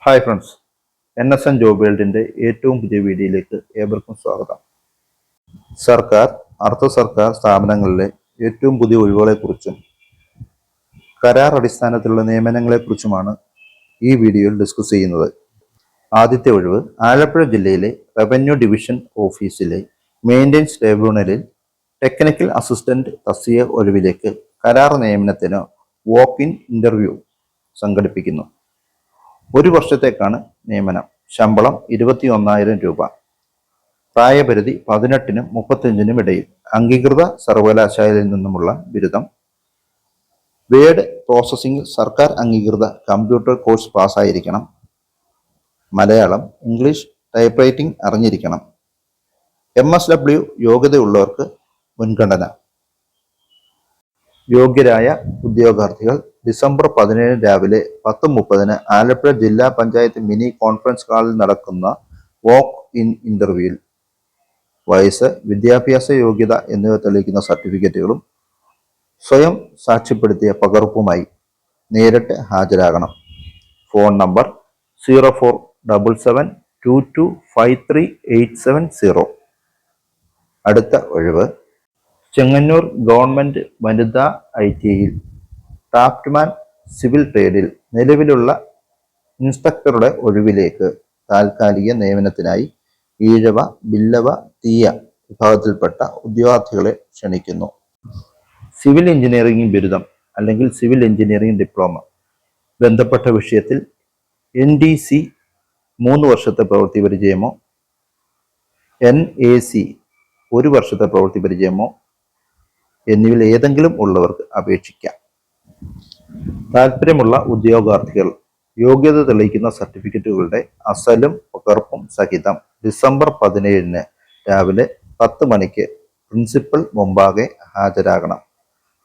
Hi friends, NSN job വേൾഡിൻ്റെ ഏറ്റവും പുതിയ വീഡിയോയിലേക്ക് ഏവർക്കും സ്വാഗതം. സർക്കാർ, അർദ്ധ സർക്കാർ സ്ഥാപനങ്ങളിലെ ഏറ്റവും പുതിയ ഒഴിവുകളെക്കുറിച്ചും കരാർ അടിസ്ഥാനത്തിലുള്ള നിയമനങ്ങളെക്കുറിച്ചുമാണ് ഈ വീഡിയോയിൽ ഡിസ്കസ് ചെയ്യുന്നത്. ആദ്യത്തെ ഒഴിവ് ആലപ്പുഴ ജില്ലയിലെ റവന്യൂ ഡിവിഷൻ ഓഫീസിലെ മെയിൻ്റെനൻസ് ട്രിബ്യൂണലിൽ ടെക്നിക്കൽ അസിസ്റ്റന്റ് തസ്തിക ഒഴിവിലേക്ക് കരാർ നിയമനത്തിന് വോക്ക് ഇൻ ഇന്റർവ്യൂ സംഘടിപ്പിക്കുന്നു. 1 വർഷത്തേക്കാണ് നിയമനം. ശമ്പളം 21,000 രൂപ. പ്രായപരിധി 18-നും 35-നും ഇടയിൽ. അംഗീകൃത സർവകലാശാലയിൽ നിന്നുമുള്ള ബിരുദം. വേഡ് പ്രോസസ്സിംഗിൽ സർക്കാർ അംഗീകൃത കമ്പ്യൂട്ടർ കോഴ്സ് പാസ്സായിരിക്കണം. മലയാളം, ഇംഗ്ലീഷ്, ടൈപ്പ് റൈറ്റിംഗ് അറിഞ്ഞിരിക്കണം. MSW യോഗ്യതയുള്ളവർക്ക് മുൻഗണന. യോഗ്യരായ ഉദ്യോഗാർത്ഥികൾ ഡിസംബർ 17 രാവിലെ 10:30 ആലപ്പുഴ ജില്ലാ പഞ്ചായത്ത് മിനി കോൺഫറൻസ് ഹാളിൽ നടക്കുന്ന വോക്ക് ഇൻ ഇന്റർവ്യൂവിൽ വയസ്സ്, വിദ്യാഭ്യാസ യോഗ്യത എന്നിവ തെളിയിക്കുന്ന സർട്ടിഫിക്കറ്റുകളും സ്വയം സാക്ഷ്യപ്പെടുത്തിയ പകർപ്പുമായി നേരിട്ട് ഹാജരാകണം. Phone number 047722538770. അടുത്ത ഒഴിവ് ചെങ്ങന്നൂർ ഗവൺമെന്റ് വനിതാ ITIയിൽ ഡ്രാഫ്റ്റ്മാൻ സിവിൽ ട്രേഡിൽ നിലവിലുള്ള ഇൻസ്ട്രക്ടറുടെ ഒഴിവിലേക്ക് താൽക്കാലിക നിയമനത്തിനായി ഈഴവ, ബില്ലവ, തീയ വിഭാഗത്തിൽപ്പെട്ട ഉദ്യോഗാർത്ഥികളെ ക്ഷണിക്കുന്നു. സിവിൽ എഞ്ചിനീയറിംഗ് ബിരുദം അല്ലെങ്കിൽ സിവിൽ എഞ്ചിനീയറിംഗ് ഡിപ്ലോമ, ബന്ധപ്പെട്ട വിഷയത്തിൽ NDC 3 വർഷത്തെ പ്രവൃത്തി പരിചയമോ NAC 1 വർഷത്തെ പ്രവൃത്തി പരിചയമോ എന്നിവയിൽ ഏതെങ്കിലും ഉള്ളവർക്ക് അപേക്ഷിക്കാം. താൽപ്പര്യമുള്ള ഉദ്യോഗാർത്ഥികൾ യോഗ്യത തെളിയിക്കുന്ന സർട്ടിഫിക്കറ്റുകളുടെ അസലും പകർപ്പും സഹിതം ഡിസംബർ 17 രാവിലെ 10 മണിക്ക് പ്രിൻസിപ്പൽ മുമ്പാകെ ഹാജരാകണം.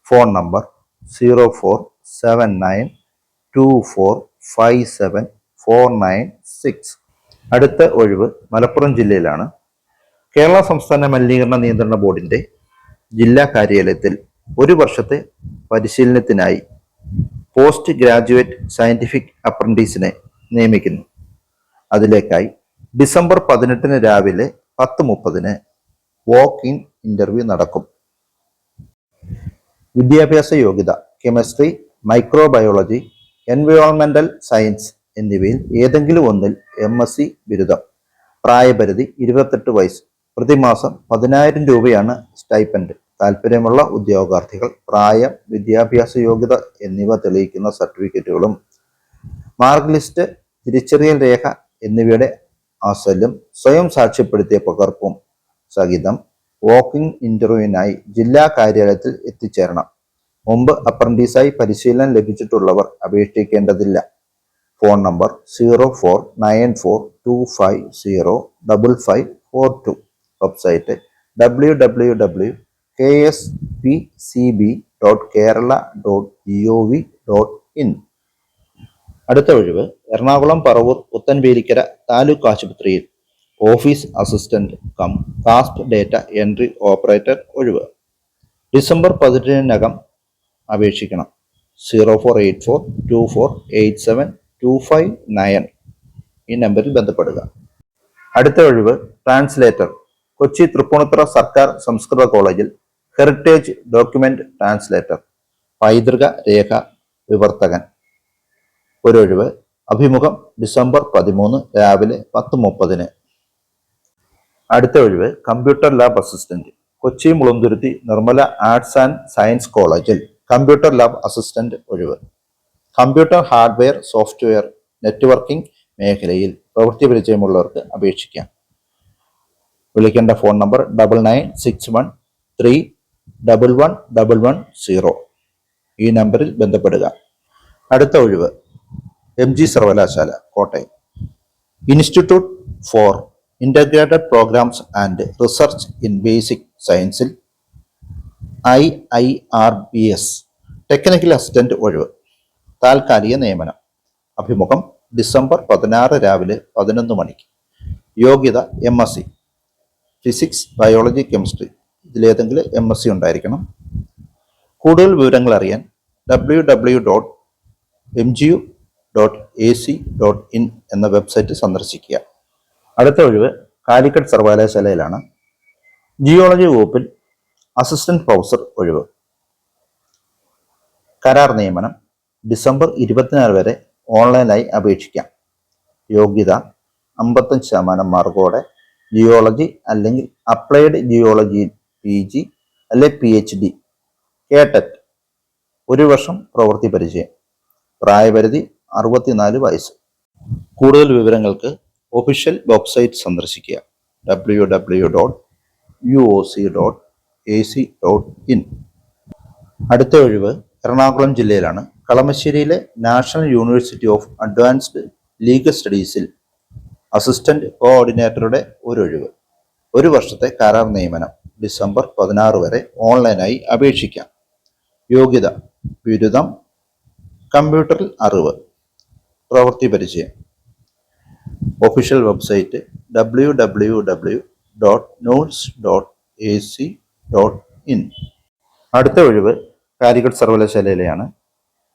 Phone number 047924574996. അടുത്ത ഒഴിവ് മലപ്പുറം ജില്ലയിലാണ്. കേരള സംസ്ഥാന മലിനീകരണ നിയന്ത്രണ ബോർഡിന്റെ ജില്ലാ കാര്യാലയത്തിൽ 1 വർഷത്തെ പരിശീലനത്തിനായി പോസ്റ്റ് ഗ്രാജുവേറ്റ് സയന്റിഫിക് അപ്രന്റീസിനെ നിയമിക്കുന്നു. അതിലേക്കായി ഡിസംബർ 18 രാവിലെ 10:30 വോക്ക് ഇൻ ഇന്റർവ്യൂ നടക്കും. വിദ്യാഭ്യാസ യോഗ്യത കെമിസ്ട്രി, മൈക്രോബയോളജി, എൻവയോൺമെന്റൽ സയൻസ് എന്നിവയിൽ ഏതെങ്കിലും ഒന്നിൽ MSc ബിരുദം. പ്രായപരിധി 28 വയസ്സ്. പ്രതിമാസം 10,000 രൂപയാണ് സ്റ്റൈപ്പൻഡ്. താൽപ്പര്യമുള്ള ഉദ്യോഗാർത്ഥികൾ പ്രായം, വിദ്യാഭ്യാസ യോഗ്യത എന്നിവ തെളിയിക്കുന്ന സർട്ടിഫിക്കറ്റുകളും മാർക്ക് ലിസ്റ്റ്, തിരിച്ചറിയൽ രേഖ എന്നിവയുടെ അസലും സ്വയം സാക്ഷ്യപ്പെടുത്തിയ പകർപ്പും സഹിതം വോക്കിംഗ് ഇന്റർവ്യൂവിനായി ജില്ലാ കാര്യാലയത്തിൽ എത്തിച്ചേരണം. മുമ്പ് അപ്രന്റീസായി പരിശീലനം ലഭിച്ചിട്ടുള്ളവർ അപേക്ഷിക്കേണ്ടതില്ല. Phone number 049425055542. Website www.kspcb.kerala.gov.in. അടുത്ത ഒഴിവ് എറണാകുളം പറവൂർ പുത്തൻവേലിക്കര താലൂക്ക് ആശുപത്രിയിൽ office assistant cum cast data entry operator ഒഴിവ്. ഡിസംബർ 18 അപേക്ഷിക്കണം. 0484248725 ഈ നമ്പറിൽ ബന്ധപ്പെടുക. അടുത്ത ഒഴിവ് ട്രാൻസ്ലേറ്റർ. കൊച്ചി തൃപ്പൂണിത്തുറ സർക്കാർ സംസ്കൃത കോളേജിൽ ഹെറിറ്റേജ് ഡോക്യുമെന്റ് ട്രാൻസ്ലേറ്റർ, പൈതൃക രേഖ വിവർത്തകൻ. ഒരൊഴിവ്. അഭിമുഖം ഡിസംബർ 13 രാവിലെ 10:30. അടുത്ത ഒഴിവ് computer lab assistant. Kochi Mulanthuruthy Nirmala arts and science കോളേജിൽ കമ്പ്യൂട്ടർ ലാബ് അസിസ്റ്റന്റ് ഒഴിവ്. കമ്പ്യൂട്ടർ ഹാർഡ്വെയർ, സോഫ്റ്റ്വെയർ, നെറ്റ്വർക്കിംഗ് മേഖലയിൽ പ്രവൃത്തി പരിചയമുള്ളവർക്ക് അപേക്ഷിക്കാം. വിളിക്കേണ്ട ഫോൺ നമ്പർ 9961311110. ഈ നമ്പറിൽ ബന്ധപ്പെടുക. അടുത്ത ഒഴിവ് MG സർവകലാശാല Kottayam institute for integrated programmes and research in basic സയൻസിൽ IIRBS ടെക്നിക്കൽ അസിസ്റ്റന്റ് ഒഴിവ്. താൽക്കാലിക നിയമനം. അഭിമുഖം ഡിസംബർ 16 രാവിലെ 11 മണിക്ക്. യോഗ്യത MSc ഫിസിക്സ്, ബയോളജി, കെമിസ്ട്രി ഇതിലേതെങ്കിലും MSc ഉണ്ടായിരിക്കണം. കൂടുതൽ വിവരങ്ങൾ അറിയാൻ www.mgu www.ac.in എന്ന വെബ്സൈറ്റ് സന്ദർശിക്കുക. അടുത്ത ഒഴിവ് കാലിക്കറ്റ് സർവകലാശാലയിലാണ്. ജിയോളജി വകുപ്പിൽ അസിസ്റ്റന്റ് പ്രൊഫസർ ഒഴിവ്. കരാർ നിയമനം ഡിസംബർ 24 വരെ ഓൺലൈനായി അപേക്ഷിക്കാം. യോഗ്യത 55% മാർക്കോടെ ജിയോളജി അല്ലെങ്കിൽ അപ്ലൈഡ് ജിയോളജിയിൽ PG അല്ലെ PhD, കേട്ടറ്റ്, 1 വർഷം പ്രവൃത്തി പരിചയം. പ്രായപരിധി 64 വയസ്സ്. കൂടുതൽ വിവരങ്ങൾക്ക് ഒഫീഷ്യൽ വെബ്സൈറ്റ് സന്ദർശിക്കുക www.uoc.ac.in. അടുത്ത ഒഴിവ് എറണാകുളം ജില്ലയിലാണ്. കളമശ്ശേരിയിലെ national university of advanced legal സ്റ്റഡീസിൽ അസിസ്റ്റന്റ് കോഓർഡിനേറ്ററുടെ ഒരു ഒഴിവ്. 1 വർഷത്തെ കരാർ നിയമനം. ഡിസംബർ 16 വരെ ഓൺലൈനായി അപേക്ഷിക്കാം. യോഗ്യത ബിരുദം, കമ്പ്യൂട്ടറിൽ അറിവ്, പ്രവൃത്തി പരിചയം. Official website www.notes.ac.in. അടുത്ത ഒഴിവ് കാലിക്കറ്റ് സർവകലാശാലയിലെയാണ്.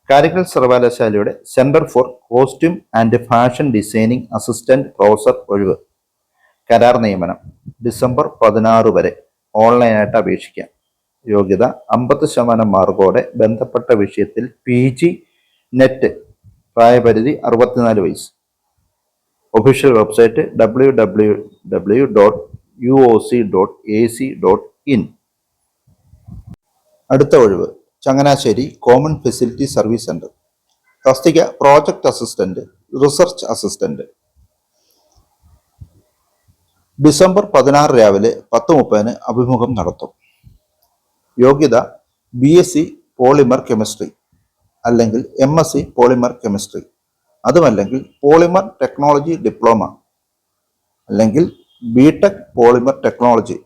കാലിക്കറ്റ് സർവകലാശാലയുടെ centre for costume and fashion designing assistant professor ഒഴിവ്. കരാർ നിയമനം. ഡിസംബർ 16 വരെ ഓൺലൈനായിട്ട് അപേക്ഷിക്കാം. യോഗ്യത 50% മാർക്കോടെ ബന്ധപ്പെട്ട വിഷയത്തിൽ PG നെറ്റ്. പ്രായപരിധി 64 വയസ്സ്. Official website www.uoc.ac.in. അടുത്ത ഒഴിവ് Changanassery common facility service centre. തസ്തിക project assistant, research assistant. December 16 രാവിലെ 10:30 അഭിമുഖം നടത്തും. യോഗ്യത BSc പോളിമർ കെമിസ്ട്രി അല്ലെങ്കിൽ MSc പോളിമർ കെമിസ്ട്രി, അതുമല്ലെങ്കിൽ പോളിമർ ടെക്നോളജി ഡിപ്ലോമ അല്ലെങ്കിൽ BTech പോളിമർ ടെക്നോളജി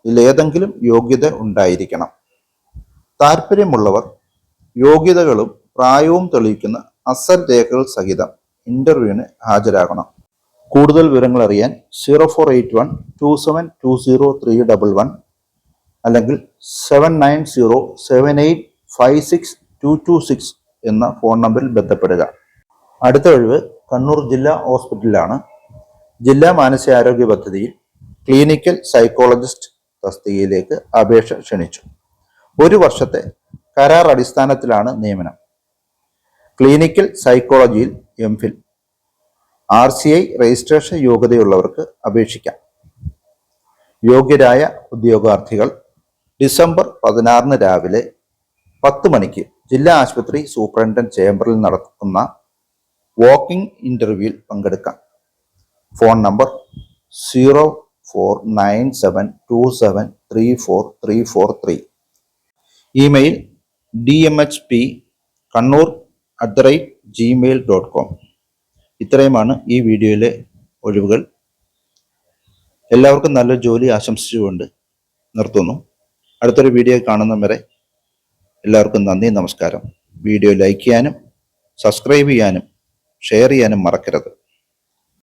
ഇതിലേതെങ്കിലും യോഗ്യത ഉണ്ടായിരിക്കണം. താല്പര്യമുള്ളവർ യോഗ്യതകളും പ്രായവും തെളിയിക്കുന്ന അസൽ രേഖകൾ സഹിതം ഇന്റർവ്യൂവിന് ഹാജരാകണം. കൂടുതൽ വിവരങ്ങൾ അറിയാൻ 048127203111 അല്ലെങ്കിൽ 7907856226 എന്ന ഫോൺ നമ്പറിൽ ബന്ധപ്പെടുക. അടുത്ത ഒഴിവ് കണ്ണൂർ ജില്ലാ ഹോസ്പിറ്റലിലാണ്. ജില്ലാ മാനസികാരോഗ്യ പദ്ധതിയിൽ ക്ലിനിക്കൽ സൈക്കോളജിസ്റ്റ് തസ്തികയിലേക്ക് അപേക്ഷ ക്ഷണിച്ചു. 1 വർഷത്തെ കരാർ അടിസ്ഥാനത്തിലാണ് നിയമനം. ക്ലിനിക്കൽ സൈക്കോളജിയിൽ MPhil, RCI രജിസ്ട്രേഷൻ യോഗ്യതയുള്ളവർക്ക് അപേക്ഷിക്കാം. യോഗ്യരായ ഉദ്യോഗാർത്ഥികൾ ഡിസംബർ 16 രാവിലെ 10 മണിക്ക് ജില്ലാ ആശുപത്രി സൂപ്രണ്ടന്റ് ചേംബറിൽ നടക്കുന്ന വാക്കിംഗ് ഇന്റർവ്യൂവിൽ പങ്കെടുക്കാം. Phone number 049727343343. Email dmhp kannur@gmail.com. ഇത്രയുമാണ് ഈ വീഡിയോയിലെ ഒഴിവുകൾ. എല്ലാവർക്കും നല്ല ജോലി ആശംസിച്ചുകൊണ്ട് നിർത്തുന്നു. അടുത്തൊരു വീഡിയോ കാണുന്നതും വരെ എല്ലാവർക്കും നന്ദി, നമസ്കാരം. വീഡിയോ ലൈക്ക് ചെയ്യാനും സബ്സ്ക്രൈബ് ചെയ്യാനും ഷെയർ ചെയ്യാനും മറക്കരുത്.